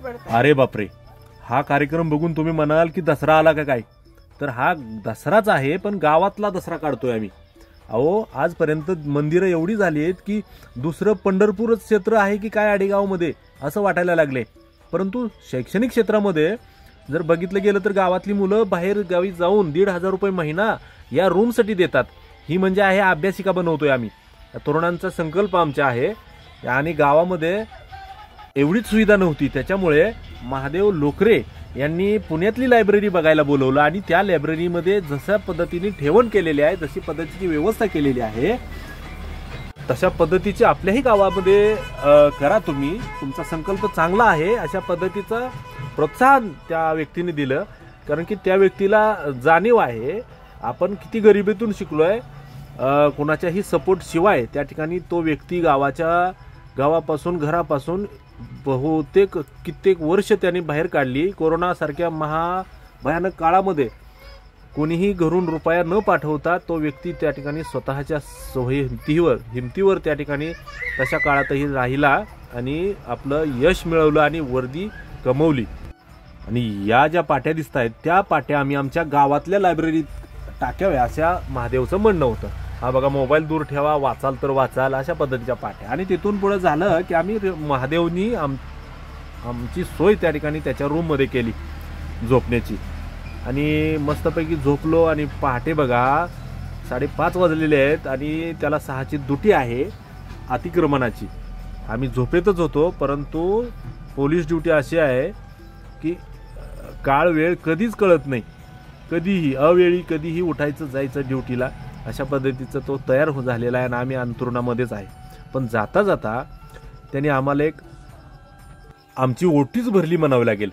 पडतं. अरे बापरे, हा कार्यक्रम बघून तुम्ही म्हणाल की दसरा आला का काय, तर हा दसराच आहे, पण गावातला दसरा काढतोय आम्ही. अहो आजपर्यंत मंदिरं एवढी झाली आहेत की दुसरं पंढरपूरच क्षेत्र आहे की काय आडेगावमध्ये असं वाटायला लागले. परंतु शैक्षणिक क्षेत्रामध्ये जर बघितलं गेलं तर गावातली मुलं बाहेर गावी जाऊन 1,500 रुपये महिना या रूमसाठी देतात. ही म्हणजे आहे अभ्यासिका बनवतोय आम्ही. तरुणांचा संकल्प आमचा आहे. आणि गावामध्ये एवढीच सुविधा नव्हती, त्याच्यामुळे महादेव लोकरे यांनी पुण्यातली लायब्ररी बघायला बोलवलं आणि त्या लायब्ररीमध्ये जशा पद्धतीने ठेवण केलेली आहे, जशी पद्धतीची व्यवस्था केलेली आहे, तशा पद्धतीची आपल्याही गावामध्ये करा तुम्ही. तुमचा संकल्प चांगला आहे अशा पद्धतीचं प्रोत्साहन त्या व्यक्तीने दिलं. कारण की त्या व्यक्तीला जाणीव आहे आपण किती गरिबीतून शिकलोय. कोणाच्याही सपोर्ट शिवाय त्या ठिकाणी तो व्यक्ती गावापासून घरापासून बहुतेक कित्येक वर्ष त्यांनी बाहेर काढली. कोरोनासारख्या महाभयानक काळामध्ये कोणीही घरून रुपया न पाठवता तो व्यक्ती त्या ठिकाणी स्वतःच्या हिमतीवर त्या ठिकाणी तशा काळातही राहिला आणि आपलं यश मिळवलं आणि वर्दी कमवली. आणि या ज्या पाट्या दिसत आहेत त्या पाट्या आम्ही आमच्या गावातल्या लायब्ररीत टाकाव्या अशा महादेवचं म्हणणं होतं. हा बघा, मोबाईल दूर ठेवा, वाचाल तर वाचाल, अशा पद्धतीच्या पाट्या. आणि तिथून पुढे झालं की आम्ही महादेवनी आमची सोय त्या ठिकाणी त्याच्या रूममध्ये केली झोपण्याची. आणि मस्तपैकी झोपलो आणि पहाटे बघा 5:30 वाजलेले आहेत आणि त्याला 6ची दुटी आहे अतिक्रमणाची. आम्ही झोपेतच होतो, परंतु पोलीस ड्युटी अशी आहे की काळ वेळ कधीच कळत नाही. कधीही अवेळी कधीही उठायचं जायचं ड्युटीला, अशा पद्धतीचं तो तयार झालेला आहे आणि आम्ही अंथरुणामध्येच आहे. पण जाता जाता त्यांनी आम्हाला आमची ओटीच भरली म्हणावं लागेल.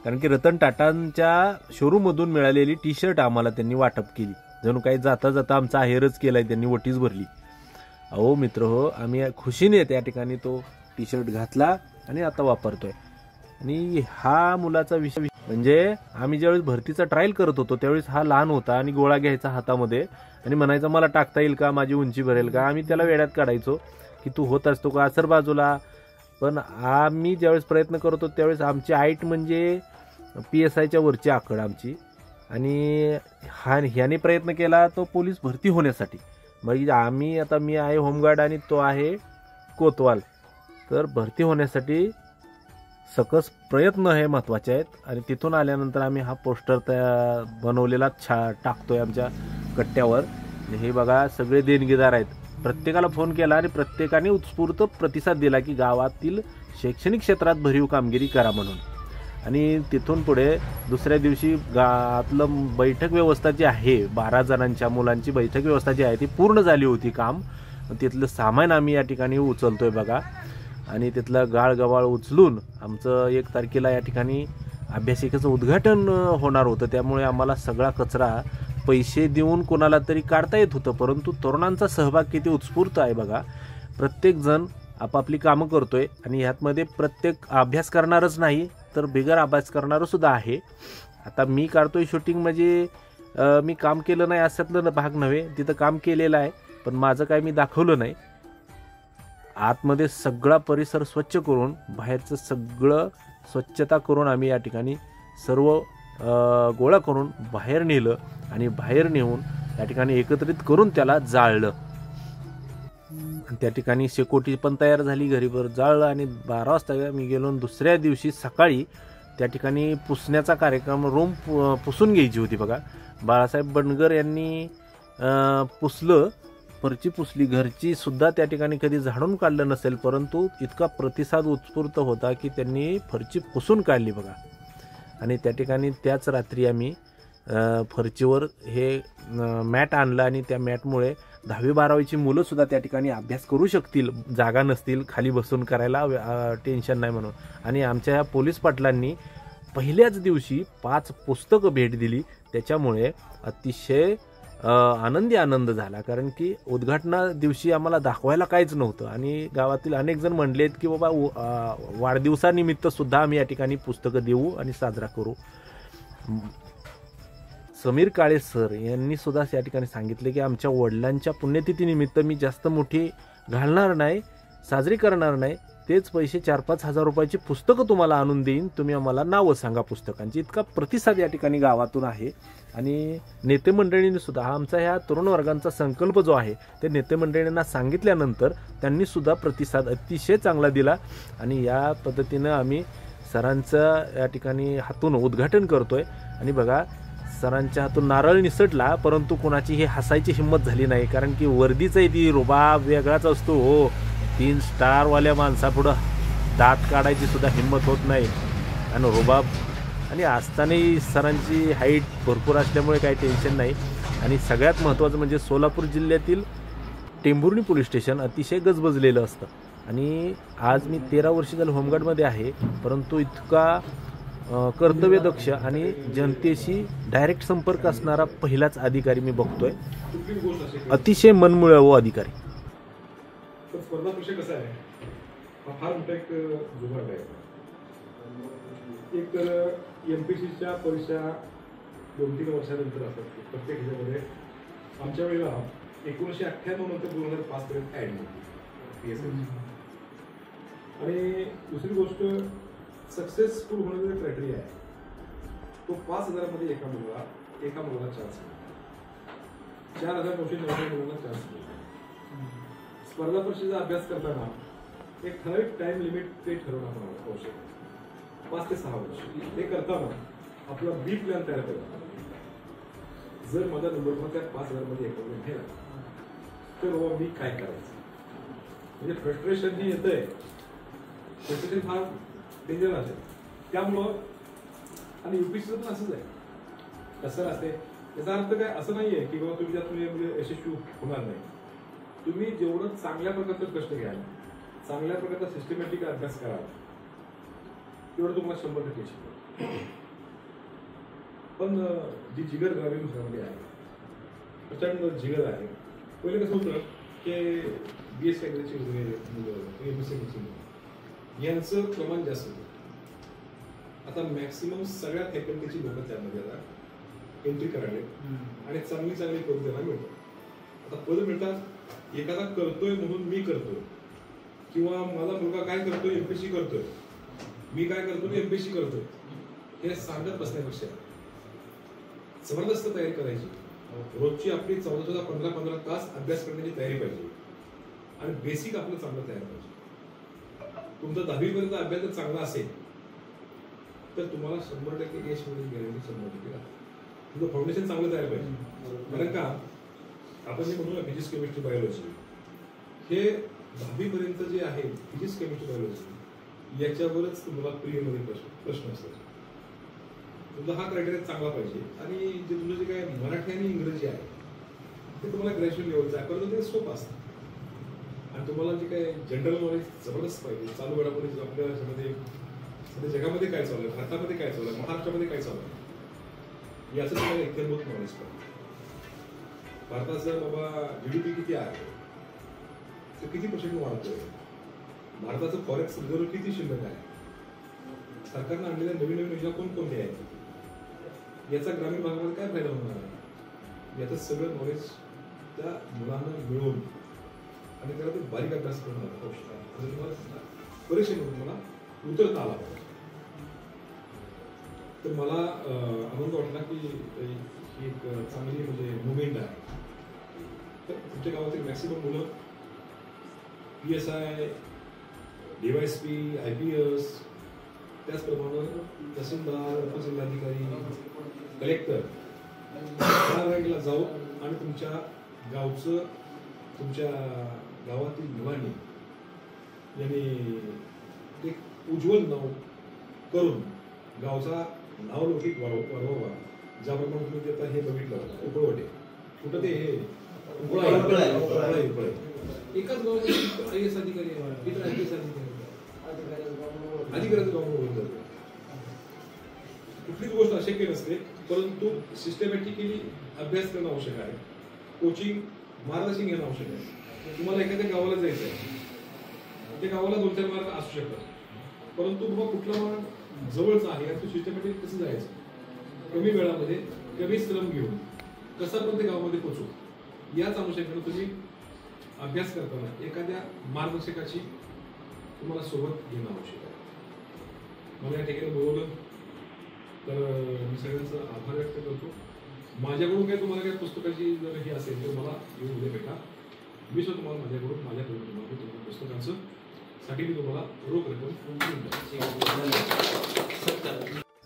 कारण की रतन टाटांच्या शोरूममधून मिळालेली टी शर्ट आम्हाला त्यांनी वाटप केली. जणू काही जाता जाता आमचा आहेरच केलाय, त्यांनी ओटीच भरली. अहो मित्र हो, आम्ही खुशीने त्या ठिकाणी तो टी शर्ट घातला आणि आता वापरतोय. आणि हा मुलाचा विषय म्हणजे आम्ही ज्यावेळेस भरतीचा ट्रायल करत होतो त्यावेळेस हा लहान होता आणि गोळा घ्यायचा हातामध्ये आणि म्हणायचा मला टाकता येईल का, माझी उंची भरेल का. आम्ही त्याला वेड्यात काढायचो की तू होत असतो का सर बाजूला. पण आम्ही ज्यावेळेस प्रयत्न करतो त्यावेळेस आमची हाईट म्हणजे PSIच्या वरची आकड आमची. आणि ह्याने प्रयत्न केला तो पोलीस भरती होण्यासाठी. म्हणजे मी आहे होमगार्ड आणि तो आहे कोतवाल. तर भरती होण्यासाठी सकस प्रयत्न हे महत्त्वाचे आहेत. आणि तिथून आल्यानंतर आम्ही हा पोस्टर बनवलेला टाकतोय आमच्या कट्ट्यावर. हे बघा, सगळे देणगीदार आहेत. प्रत्येकाला फोन केला आणि प्रत्येकाने उत्स्फूर्त प्रतिसाद दिला की गावातील शैक्षणिक क्षेत्रात भरीव कामगिरी करा म्हणून. आणि तिथून पुढे दुसऱ्या दिवशी गावातलं बैठक व्यवस्था जी आहे, 12 जणांच्या मुलांची बैठक व्यवस्था जी आहे ती पूर्ण झाली होती काम. तिथलं सामान आम्ही या ठिकाणी उचलतोय बघा. आणि तिथलं गाळगवाळ उचलून आमचं 1 तारखेला या ठिकाणी अभ्यासिकेचं उद्घाटन होणार होतं. त्यामुळे आम्हाला सगळा कचरा पैसे देऊन कोणाला तरी काढता येत होतं. परंतु तरुणांचा सहभाग किती उत्स्फूर्त आहे बघा. प्रत्येकजण आपापली कामं करतोय आणि ह्यातमध्ये प्रत्येक अभ्यास करणारच नाही तर बिगर अभ्यास करणारं सुद्धा आहे. आता मी काढतोय शूटिंग म्हणजे मी काम केलं नाही अशातलं भाग नव्हे, तिथं काम केलेलं आहे पण माझं काय मी दाखवलं नाही. आतमध्ये सगळा परिसर स्वच्छ करून बाहेरचं सगळं स्वच्छता करून आम्ही या ठिकाणी सर्व गोळा करून बाहेर नेलं आणि बाहेर नेऊन त्या ठिकाणी एकत्रित करून त्याला जाळलं. त्या ठिकाणी शेकोटी पण तयार झाली, घरीभर जाळलं आणि 12 वाजता मी गेलो. दुसऱ्या दिवशी सकाळी त्या ठिकाणी पुसण्याचा कार्यक्रम, रूम पुसून घ्यायची होती बघा. बाळासाहेब बंडगर यांनी पुसलं, फरची पुसली. घरची सुद्धा त्या ठिकाणी कधी झाडून काढलं नसेल, परंतु इतका प्रतिसाद उत्स्फूर्त होता की त्यांनी फरची पुसून काढली बघा. आणि त्या ठिकाणी त्याच रात्री आम्ही फरचीवर हे मॅट आणलं आणि त्या मॅटमुळे 10वी-12वीची मुलं सुद्धा त्या ठिकाणी अभ्यास करू शकतील, जागा नसतील खाली बसून करायला, टेन्शन नाही म्हणून. आणि आमच्या ह्या पोलीस पाटलांनी पहिल्याच दिवशी 5 पुस्तकं भेट दिली. त्याच्यामुळे अतिशय आनंद झाला. कारण की उद्घाटना दिवशी आम्हाला दाखवायला काहीच नव्हतं आणि गावातील अनेक जण म्हणलेत की बाबा वाढदिवसानिमित्त सुद्धा आम्ही या ठिकाणी पुस्तकं देऊ आणि साजरा करू. समीर काळे सर यांनी सुद्धा या ठिकाणी सांगितले की आमच्या वडिलांच्या पुण्यतिथीनिमित्त मी जास्त मोठी घालणार नाही, साजरी करणार नाही, तेच पैसे 4-5 हजार रुपयाची पुस्तकं तुम्हाला आणून देईन, तुम्ही आम्हाला नावं सांगा पुस्तकांची. इतका प्रतिसाद या ठिकाणी गावातून आहे. आणि नेते मंडळींनी सुद्धा आमचा ह्या तरुण वर्गांचा संकल्प जो आहे ते नेते मंडळींना सांगितल्यानंतर त्यांनी सुद्धा प्रतिसाद अतिशय चांगला दिला. आणि या पद्धतीनं आम्ही सरांचं या ठिकाणी हातून उद्घाटन करतोय. आणि बघा, सरांच्या हातून नारळ निसटला, परंतु कोणाची ही हसायची हिंमत झाली नाही, कारण की वर्दीच आहे ती, रुबाब वेगळाच असतो हो. 3 स्टारवाल्या माणसापुढं दात काढायची सुद्धा हिंमत होत नाही. आणि रुबाब आणि असतानाही सरांची हाईट भरपूर असल्यामुळे काही टेन्शन नाही. आणि सगळ्यात महत्त्वाचं म्हणजे सोलापूर जिल्ह्यातील टेंभुर्णी पोलीस स्टेशन अतिशय गजबजलेलं असतं. आणि आज मी 13 वर्ष झालं होमगार्डमध्ये आहे, परंतु इतका कर्तव्यदक्ष आणि जनतेशी डायरेक्ट संपर्क असणारा पहिलाच अधिकारी मी बघतोय. अतिशय मनमुळा हो अधिकारी. स्पर्धा परीक्षा कसा आहे, हा फार मोठा एक जुगाड आहे. एक तर MPSCच्या परीक्षा 2-3 वर्षानंतर असतात प्रत्येक ह्याच्यामध्ये. आमच्या वेळेला 1998 नंतर 2005 पर्यंत ऍड होती PSC. आणि दुसरी गोष्ट, सक्सेसफुल होण्याचा क्रायटेरिया आहे तो 5,000 मध्ये एका मुलाला चान्स मिळतो. 4,990 मुलांना चान्स मिळतो. स्पर्धा परीक्षेचा अभ्यास करताना एक ठराविक टाइम लिमिट ते ठरवणं आवश्यक आहे. 5 ते 6 वर्ष. हे करताना आपला बी प्लॅन तयार करायचा. जर माझा नंबर पण त्या 5,000 मध्ये एका गेला तर बाबा मी काय करायचं. म्हणजे फ्रस्ट्रेशन हे येतंय, फ्रस्ट्रेशन फार डेंजर असेल. त्यामुळं आणि UPSCचं पण असंच आहे. कसं असते याचा अर्थ काय असं नाहीये की बाबा तुम्ही त्यात यशस्वी होणार नाही. तुम्ही जेवढं चांगल्या प्रकारचं कष्ट घ्याल, चांगल्या प्रकारचा सिस्टमॅटिक अभ्यास कराल, तेवढं तुम्हाला 100% शिकवा. पण जी जिगर ग्रामीण भागामध्ये आहे, प्रचंड जिगर आहे. पहिले कसं होतं की BSc ची मुलं, MSc मुलं यांचं प्रमाण जास्त होतं. आता मॅक्सिमम सगळ्या फॅकल्टीची लोक त्यामध्ये आता एंट्री करायला आणि चांगली पद त्यांना मिळतात. आता पद मिळतात, एखादा करतोय म्हणून मी करतोय, किंवा माझा मुलगा काय करतोय MPSC करतोय, मी काय करतोय MPSC करतोय, हे सांगत बसण्यापेक्षा जबरदस्त तयारी करायची. रोजची आपली 14-15 तास अभ्यास करण्याची तयारी पाहिजे. आणि बेसिक आपलं चांगलं तयार पाहिजे. तुमचा 10वी पर्यंत अभ्यास जर चांगला असेल तर तुम्हाला 100% यश मिळण्याची गॅरंटी 100% आहे. तुमचं फाउंडेशन चांगलं तयार पाहिजे. कारण का आपण जे म्हणतो ना फिजिक्स, केमिस्ट्री, बायोलॉजी, हे 10वी पर्यंत जे आहे फिजिक्स, केमिस्ट्री, बायोलॉजी याच्यावरच तुम्हाला प्रिलिममध्ये प्रश्न असतात. तुमचा हा क्रायटेरिया चांगला पाहिजे. आणि जे तुमचं जे काय मराठी आणि इंग्रजी आहे ते तुम्हाला ग्रॅज्युएट लेवलचं आहे, परंतु ते सोपं असतं. आणि तुम्हाला जे काय जनरल नॉलेज जबरदस्त पाहिजे. चालू घडामोडी आपल्या सध्या जगामध्ये काय चालू आहे, भारतामध्ये काय चालू आहे, महाराष्ट्रामध्ये काय चालू आहे, याचं तुम्हाला इत्यंभूत नॉलेज पाहिजे. भारताचं बाबा GDP किती आहे, तो किती % वाढतोय, भारताचं फॉरेक्स रिझर्व्ह किती शिल्लक आहे, सरकारनं आणलेल्या नवीन योजना कोणकोणत्या आहेत, याचा ग्रामीण भागामध्ये काय फायदा होणार आहे, याचं सगळं नॉलेज त्या मुलांना मिळवून आणि त्याला ते बारीक अभ्यास करणं आवश्यक आहे. तुम्हाला परीक्षेमध्ये मला उतरता आला पाहिजे. तर मला आनंद वाटला की ही एक चांगली म्हणजे मुवमेंट आहे. तर तुमच्या गावातील मॅक्सिमम मुलं PSI, DYSP, IPS, त्याचप्रमाणे तहसीलदार, उपजिल्हाधिकारी, कलेक्टर या रँकला जाऊ आणि तुमच्या गावचं, तुमच्या गावातील मुलांनी यांनी एक उज्ज्वल नाव करून गावचा नावलौकिक वाढवावा. ज्याप्रमाणे तुम्ही आता हे बघितलं उपळवटे, कुठं ते हे एकाच गावाचे IAS अधिकारी आहे, इतर IPS अधिकाऱ्याचं गाव होऊन जातं. कुठलीच गोष्ट अशक्य नसते, परंतु सिस्टमॅटिकली अभ्यास करणं आवश्यक आहे. कोचिंग, मार्गदर्शन घेणं आवश्यक आहे. तुम्हाला एखाद्या गावाला जायचं आहे, त्या गावाला 2-4 मार्ग असू शकतात, परंतु मग कुठला मार्ग जवळचा आहे आणि तो सिस्टमॅटिक कसं जायचं, कमी वेळामध्ये कमी श्रम घेऊन कसं आपण त्या गावामध्ये पोहोचू, याच अनुषंगाने तुम्ही अभ्यास करताना एखाद्या मार्गदर्शकाची तुम्हाला सोबत घेणं आवश्यक आहे. मला या ठिकाणी बोलवलं तर मी सगळ्यांचा आभार व्यक्त करतो. माझ्याकडून काही तुम्हाला काही पुस्तकाची जर ही असेल तर मला येऊन उद्या भेटा. मी सुद्धा तुम्हाला माझ्याकडून तुम्हाला पुस्तकांचं साठी मी तुम्हाला रोख रक्कम देऊन.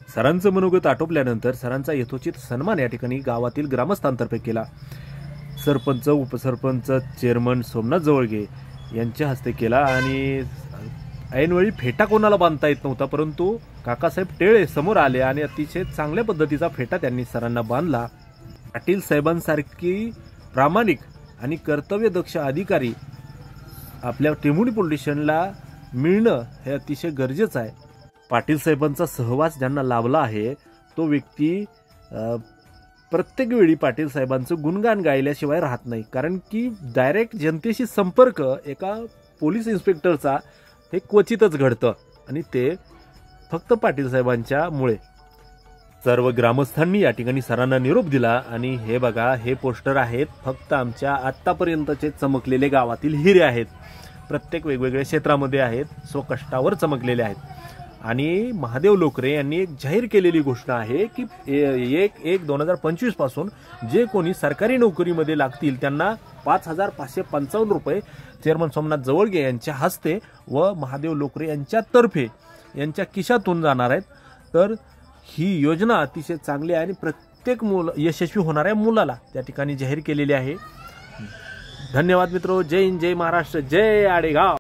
सरांचं मनोगत आटोपल्यानंतर सरांचा यथोचित सन्मान या ठिकाणी गावातील ग्रामस्थांतर्फे केला. सरपंच, उपसरपंच, चेअरमन सोमनाथ जवळगे यांच्या हस्ते केला आणि ऐनवेळी फेटा कोणाला बांधता येत नव्हता, परंतु काकासाहेब टेळे समोर आले आणि अतिशय चांगल्या पद्धतीचा फेटा त्यांनी सरांना बांधला. पाटील साहेबांसारखी प्रामाणिक आणि कर्तव्यदक्ष अधिकारी आपल्या टेमुडी पोलीस स्टेशनला मिळणं हे अतिशय गरजेचं आहे. पाटील साहेबांचा सहवास ज्यांना लाभला आहे तो व्यक्ती प्रत्येक वेळी पाटील साहेबांचं गुणगान गायल्याशिवाय राहत नाही, कारण की डायरेक्ट जनतेशी संपर्क एका पोलीस इन्स्पेक्टरचा हे क्वचितच घडतं आणि ते फक्त पाटील साहेबांच्या मुळे. सर्व ग्रामस्थांनी या ठिकाणी सरांना निरोप दिला आणि हे बघा, हे पोस्टर आहेत फक्त आमच्या आत्तापर्यंतचे चमकलेले गावातील हिरे आहेत. प्रत्येक वेगवेगळ्या क्षेत्रामध्ये आहेत, स्वकष्टावर चमकलेले आहेत. आणि महादेव लोकरे यांनी एक जाहीर केलेली घोषणा आहे की 1/1/2025 पासून जे कोणी सरकारी नोकरीमध्ये लागतील त्यांना 5,555 रुपये चेअरमन सोमनाथ जवळगे यांच्या हस्ते व महादेव लोकरे यांच्यातर्फे यांच्या खिशातून जाणार आहेत. तर ही योजना अतिशय चांगली आहे आणि प्रत्येक यशस्वी होणाऱ्या मुलाला त्या ठिकाणी जाहीर केलेली आहे. धन्यवाद मित्रो. जय हिंद, जय महाराष्ट्र, जय आडेगाव.